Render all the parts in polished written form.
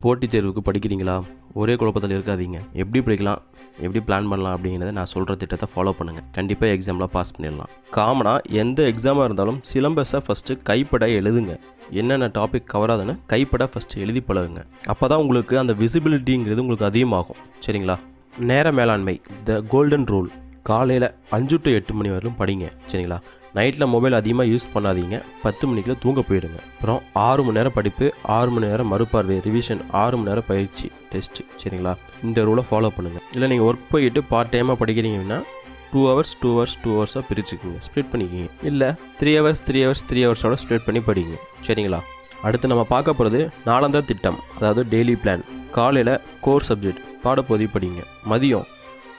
போட்டித் தேர்வுக்கு படிக்கிறீங்களா? ஒரே குழப்பத்தில் இருக்காதீங்க. எப்படி படிக்கலாம், எப்படி பிளான் பண்ணலாம் அப்படிங்கிறத நான் சொல்கிற திட்டத்தை ஃபாலோ பண்ணுங்கள். கண்டிப்பாக எக்ஸாமில் பாஸ் பண்ணிடலாம். காமனாக எந்த எக்ஸாமாக இருந்தாலும் சிலபஸை ஃபஸ்ட்டு கைப்பட எழுதுங்க. என்னென்ன டாபிக் கவர் ஆகுதுன்னு கைப்பட ஃபஸ்ட்டு எழுதி பழகுங்க. அப்போ தான் உங்களுக்கு அந்த விசிபிலிட்டிங்கிறது உங்களுக்கு அதிகமாகும். சரிங்களா? நேர மேலாண்மை, த கோல்டன் ரூல். காலையில் 5 to 8 மணி வரையிலும் படிங்க. சரிங்களா? நைட்டில் மொபைல் அதிகமாக யூஸ் பண்ணாதீங்க. 10 மணிக்குள்ள தூங்க போயிடுங்க. அப்புறம் 6 மணி நேரம் படிப்பு, 6 மணி நேரம் மறுபார்வை ரிவிஷன், 6 மணி நேரம் பயிற்சி டெஸ்ட்டு. சரிங்களா? இந்த ரூலை ஃபாலோ பண்ணுங்கள். இல்லை நீங்கள் ஒர்க் போயிட்டு பார்ட் டைமாக படிக்கிறீங்கன்னா 2 hours 2 hours 2 ஹவர்ஸாக பிரிச்சுக்குங்க, ஸ்ப்ளிட் பண்ணிக்கிங்க. இல்லை 3 hours 3 hours 3 ஹவர்ஸோட ஸ்ப்ளிட் பண்ணி படிங்க. சரிங்களா? அடுத்து நம்ம பார்க்க போகிறது நாளாந்த திட்டம், அதாவது டெய்லி பிளான். காலையில் கோர் சப்ஜெக்ட் பாடப்பகுதி படிங்க. மதியம்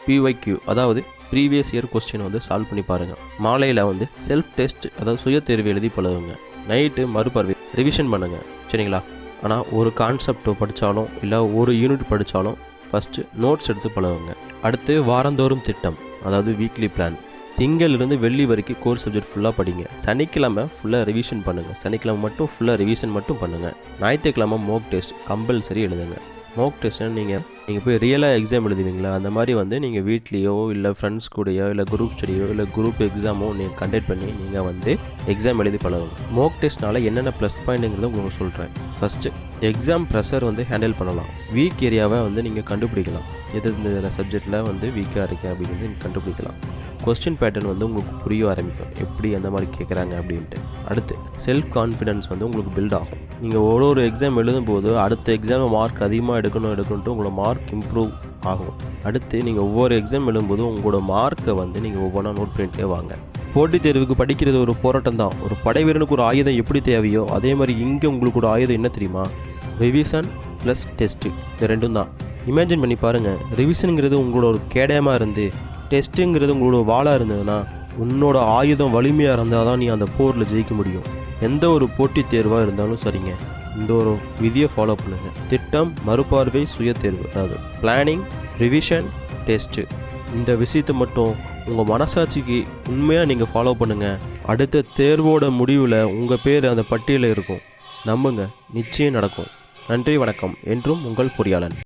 PYQ, அதாவது ப்ரீவியஸ் இயர் கொஸ்டின் சால்வ் பண்ணி பாருங்கள். மாலையில் செல்ஃப் டெஸ்ட், அதாவது சுய தேர்வு எழுதி பழகுங்க. நைட்டு மறுபார்வை ரிவிஷன் பண்ணுங்கள். சரிங்களா? ஆனால் ஒரு கான்செப்ட் படித்தாலும் இல்லை ஒரு யூனிட் படித்தாலும் ஃபஸ்ட்டு நோட்ஸ் எடுத்து பழகுங்க. அடுத்து வாரந்தோறும் திட்டம், அதாவது வீக்லி பிளான். திங்களிலிருந்து வெள்ளி வரைக்கும் கோர் சப்ஜெக்ட் ஃபுல்லாக படிங்க. சனிக்கிழமை ஃபுல்லாக ரிவிஷன் பண்ணுங்கள். சனிக்கிழமை மட்டும் ஃபுல்லாக ரிவிஷன் மட்டும் பண்ணுங்கள். ஞாயிற்றுக்கிழமை மோக் டெஸ்ட் கம்பல்சரி எழுதுங்க. மோக் டெஸ்ட்னு நீங்கள் போய் ரியலாக எக்ஸாம் எழுதுவீங்களா, அந்த மாதிரி நீங்கள் வீட்லேயோ இல்லை ஃப்ரெண்ட்ஸ் கூடயோ இல்லை குரூப் ஸ்டடியோ இல்லை குரூப் எக்ஸாமோ நீங்கள் கண்டக்ட் பண்ணி நீங்கள் எக்ஸாம் எழுதி பழகணும். மோக் டெஸ்ட்னால என்னென்ன ப்ளஸ் பாயிண்ட்டுங்கிறத உங்களுக்கு சொல்கிறேன். ஃபஸ்ட்டு எக்ஸாம் ப்ரெஷர் வீக் பண்ணலாம். வீக் ஏரியாவை நீங்கள் கண்டுபிடிக்கலாம். எது இந்த சப்ஜெக்டில் வீக்காக இருக்கேன் அப்படிங்கிறது நீங்கள் கண்டுபிடிக்கலாம். கொஸ்டின் பேட்டர்ன் உங்களுக்கு புரிய ஆரம்பிக்கும், எப்படி அந்த மாதிரி கேட்குறாங்க அப்படின்ட்டு. அடுத்து செல்ஃப் கான்ஃபிடென்ஸ் உங்களுக்கு பில்ட் ஆகும். நீங்கள் ஒரு எக்ஸாம் எழுதும்போது அடுத்த எக்ஸாம் மார்க் அதிகமாக எடுக்கணுன்ட்டு உங்களோட மார்க் இம்ப்ரூவ் ஆகும். அடுத்து நீங்கள் ஒவ்வொரு எக்ஸாம் எழுதும்போது உங்களோட மார்க்கை நீங்கள் ஒவ்வொன்றா நோட் பண்ணிட்டே வாங்க. போட்டித் தேர்வுக்கு படிக்கிறது ஒரு போராட்டம் தான். ஒரு படை வீரனுக்கு ஒரு ஆயுதம் எப்படி தேவையோ அதே மாதிரி இங்கே உங்களுக்கு ஒரு ஆயுதம் என்ன தெரியுமா? Revision plus test. இது ரெண்டும் தான். இமேஜின் பண்ணி பாருங்கள். ரிவிஷனுங்கிறது உங்களோட ஒரு கேடயமாக இருந்து டெஸ்ட்டுங்கிறது உங்களோட வாளாக இருந்ததுன்னா உன்னோட ஆயுதம் வலிமையாக இருந்தால் தான் நீ அந்த போரில் ஜெயிக்க முடியும். எந்த ஒரு போட்டித் தேர்வாக இருந்தாலும் சரிங்க, இந்த ஒரு விதியை ஃபாலோ பண்ணுங்கள். திட்டம், மறுபார்வை, சுய தேர்வு, அதாவது பிளானிங், ரிவிஷன், டெஸ்ட்டு. இந்த விஷயத்தை மட்டும் உங்கள் மனசாட்சிக்கு உண்மையாக நீங்கள் ஃபாலோ பண்ணுங்கள். அடுத்த தேர்வோட முடிவில் உங்கள் பேர் அந்த பட்டியலில் இருக்கும். நம்புங்க, நிச்சயம் நடக்கும். நன்றி, வணக்கம். என்றும் உங்கள் பொறியாளன்.